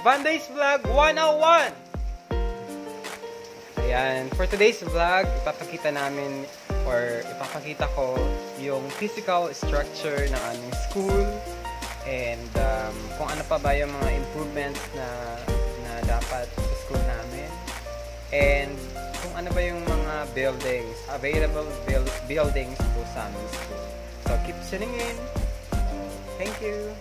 Vandoys Vlog101! Ayan, for today's vlog, ipapakita namin or ipapakita ko yung physical structure ng aming school and kung ano pa ba yung mga improvements na dapat sa school namin and kung ano ba yung mga buildings, available buildings po sa aming school. So keep tuning in. Thank you!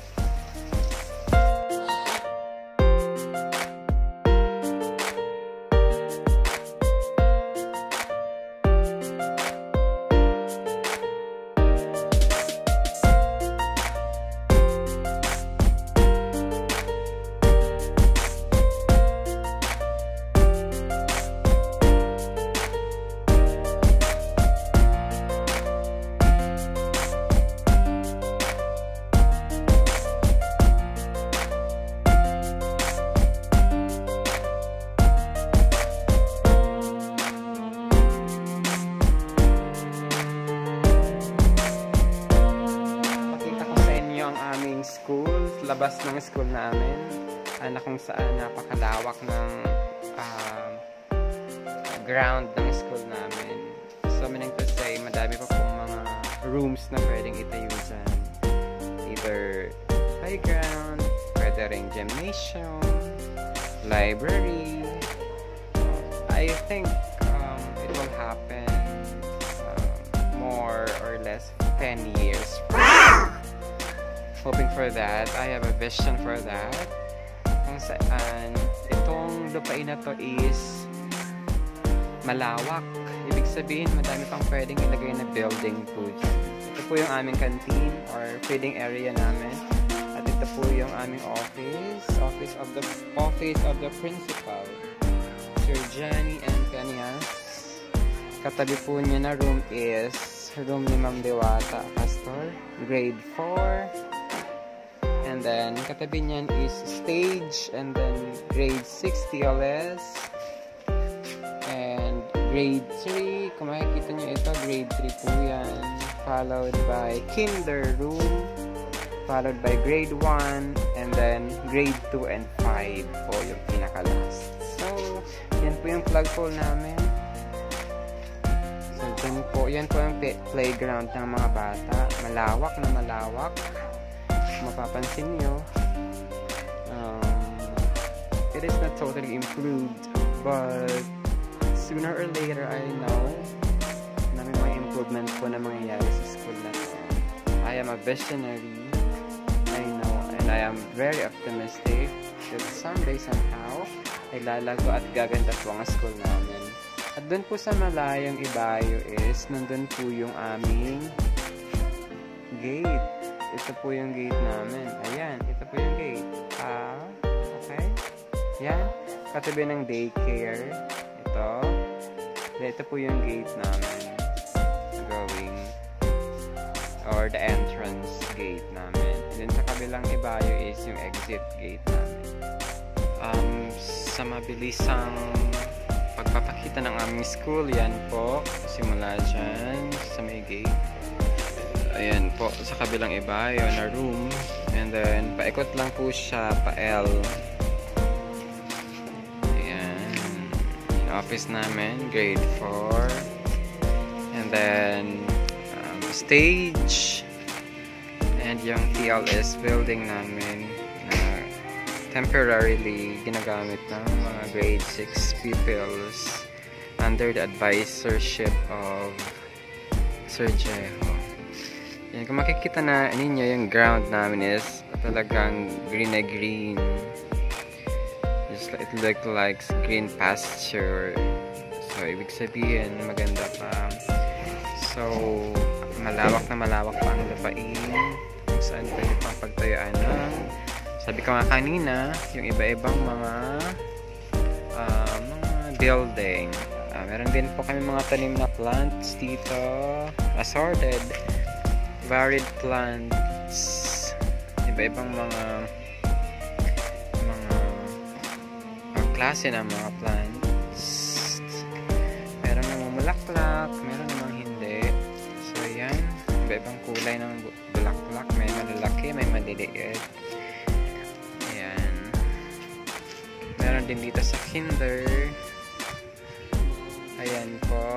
School, labas ng school namin na kung saan napakalawak ng ground ng school namin. So meaning to say, madami pa pong mga rooms na pwedeng itayusan. Either playground, pwede ring gymnasium, library. I think it will happen more or less 10 years from now. Hoping for that. I have a vision for that. Kung saan itong lupain na to is malawak. Ibig sabihin, madami pang pwedeng ilagay na building po. Ito po yung aming canteen or feeding area namin. At ito po yung aming office of the principal, Sir Johnny and Kanyas. Katabi po niya na room is room ni Ma'am Dewata Pastor, grade 4. And then, katabi niyan is stage, and then grade 6 TLS, and grade 3, kung makikita nyo ito, grade 3 po yan, followed by kinder room, followed by grade 1, and then grade 2 and 5 po yung pinaka-last. So, yan po yung plug hole namin. So, yan po yung playground ng mga bata, malawak na malawak. Mapapansin nyo, it is not totally improved, but sooner or later, I know na may mga improvement po na mangyayari sa school na to. I am a visionary, I know, and I am very optimistic that someday, somehow, ay lalago at gaganda po ang school namin. At dun po sa malayong ibayo is, nandun po yung aming gate. Ito po yung gate namin. Ayan, ito po yung gate. Okay. Yan. Katabi ng daycare. Ito. Ito po yung gate namin. Going. Or the entrance gate namin. And then sa kabilang ibayo is yung exit gate namin. Sa mabilisang pagpapakita ng aming school, yan po. Simula dyan sa may gate. Ayan po, sa kabilang iba, yun na room. And then, paikot lang po siya, pa-L. Ayan. Yung office namin, grade 4. And then, stage. And yung TLS building namin na temporarily ginagamit ng mga grade 6 pupils under the advisorship of Sir Jeho. Yan, kung makikita na ninyo, yung ground namin is talagang green na green. It looked like green pasture. So, ibig sabihin, maganda pa. So, malawak pa ang lupain. Kung saan pwede pang pagtayaan ng, sabi ko nga kanina, yung iba-ibang mga building. Meron din po kami mga tanim na plants dito. Assorted. Varied plants. Iba-ibang mga klase ng mga plants. Meron namang bulaklak, meron namang hindi. So, yan. Iba-ibang kulay ng bulaklak. May malalaki, may maliliit. Ayan. Meron din dito sa kinder. Ayan po.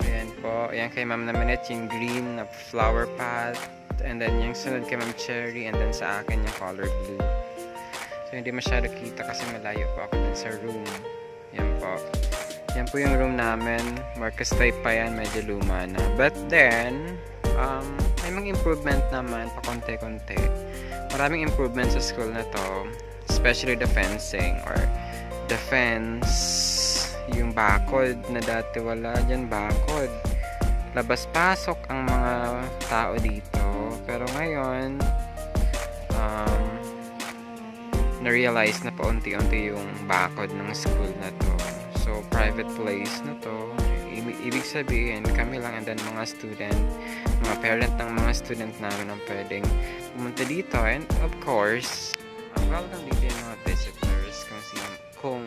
Ayan po. Ayan kay Ma'am Naminette, yung green na flower pot. And then yung sunod kay Ma'am Cherry. And then sa akin yung color blue. So, hindi masyado kita kasi malayo po ako dun sa room. Yan po. Yan po yung room namin. Marcus type pa yan. Medyo luma na. But then, may mga improvement naman pa konti-konti. Maraming improvement sa school na to. Especially the fencing or the fence. Yung bakod na dati wala dyan. Bakod. Labas-pasok ang mga tao dito. Pero ngayon, na-realize na paunti-unti yung bakod ng school na to. So, private place na to. Ibig sabihin, kami lang and then mga student, mga parent ng mga student namin ang pwedeng pumunta dito. And of course, welcome dito yung mga visitors kung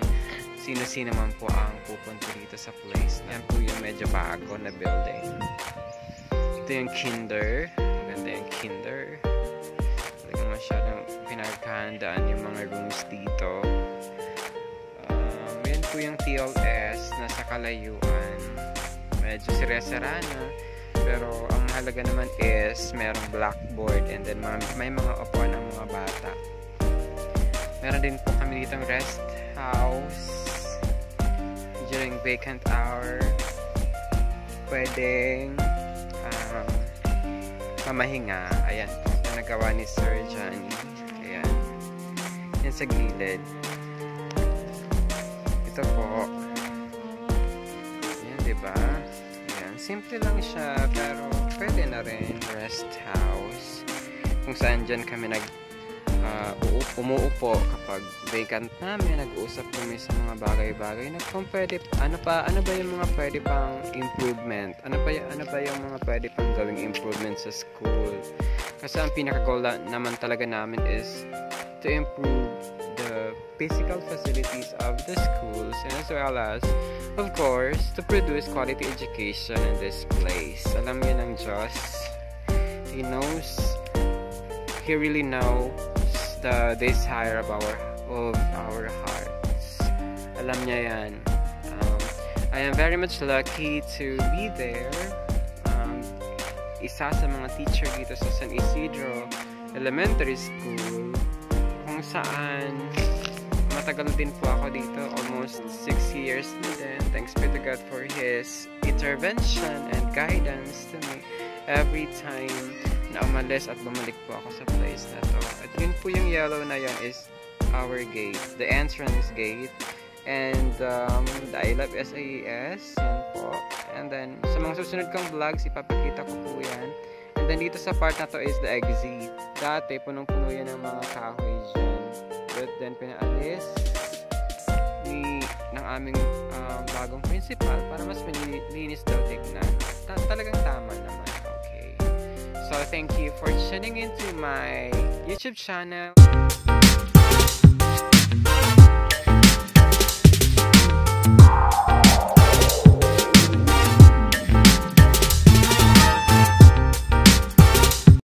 sino-sino man po ang pupunta dito sa place. Yan po yung medyo bago na building. Ito yung kinder. Maganda yung kinder. Talagang masyadong pinagkahandaan yung mga rooms dito. Yan po yung TLS nasa kalayuan. Medyo sira-sira na. Pero ang halaga naman is merong blackboard and then may mga upuan ng mga bata. Meron din po kami ditong rest house. During vacant hour, pwedeng mamahinga. Ayan po. Nagawa ni Sir Johnny. Ayan. Yan sa gilid. Ito po. Ayan, diba? Ayan. Simple lang siya, pero pwede na rin rest house. Kung saan dyan kami umuupo kapag vacant namin, nag-uusap kami sa mga bagay-bagay na kung pwede, ano ba yung mga pwede pang improvement? Ano ba yung mga pwede pang gawing improvement sa school? Kasi ang pinaka-goal naman talaga namin is to improve the physical facilities of the schools and as well as, of course, to produce quality education in this place. Alam niya ng Diyos. He knows, He really knows the desire of our hearts. Alam niya yan. I am very much lucky to be there. Isa sa mga teacher dito sa San Isidro Elementary School kung saan matagal din po ako dito, almost 6 years na din. Thanks be to God for His intervention and guidance to me every time na umalis at bumalik po ako sa place na to. At yun po yung yellow na yan is our gate, the entrance gate. And the I Love SAES, yan po. And then, sa mga susunod kong vlogs, ipapakita ko po yan. And then, dito sa part na to is the exit. Dati, punong-puno yan ng mga kahoy dyan. But then, pinaalis ng aming bagong principal para mas malinis daw tignan. Talagang tama naman. Okay. So, thank you for tuning into my YouTube channel.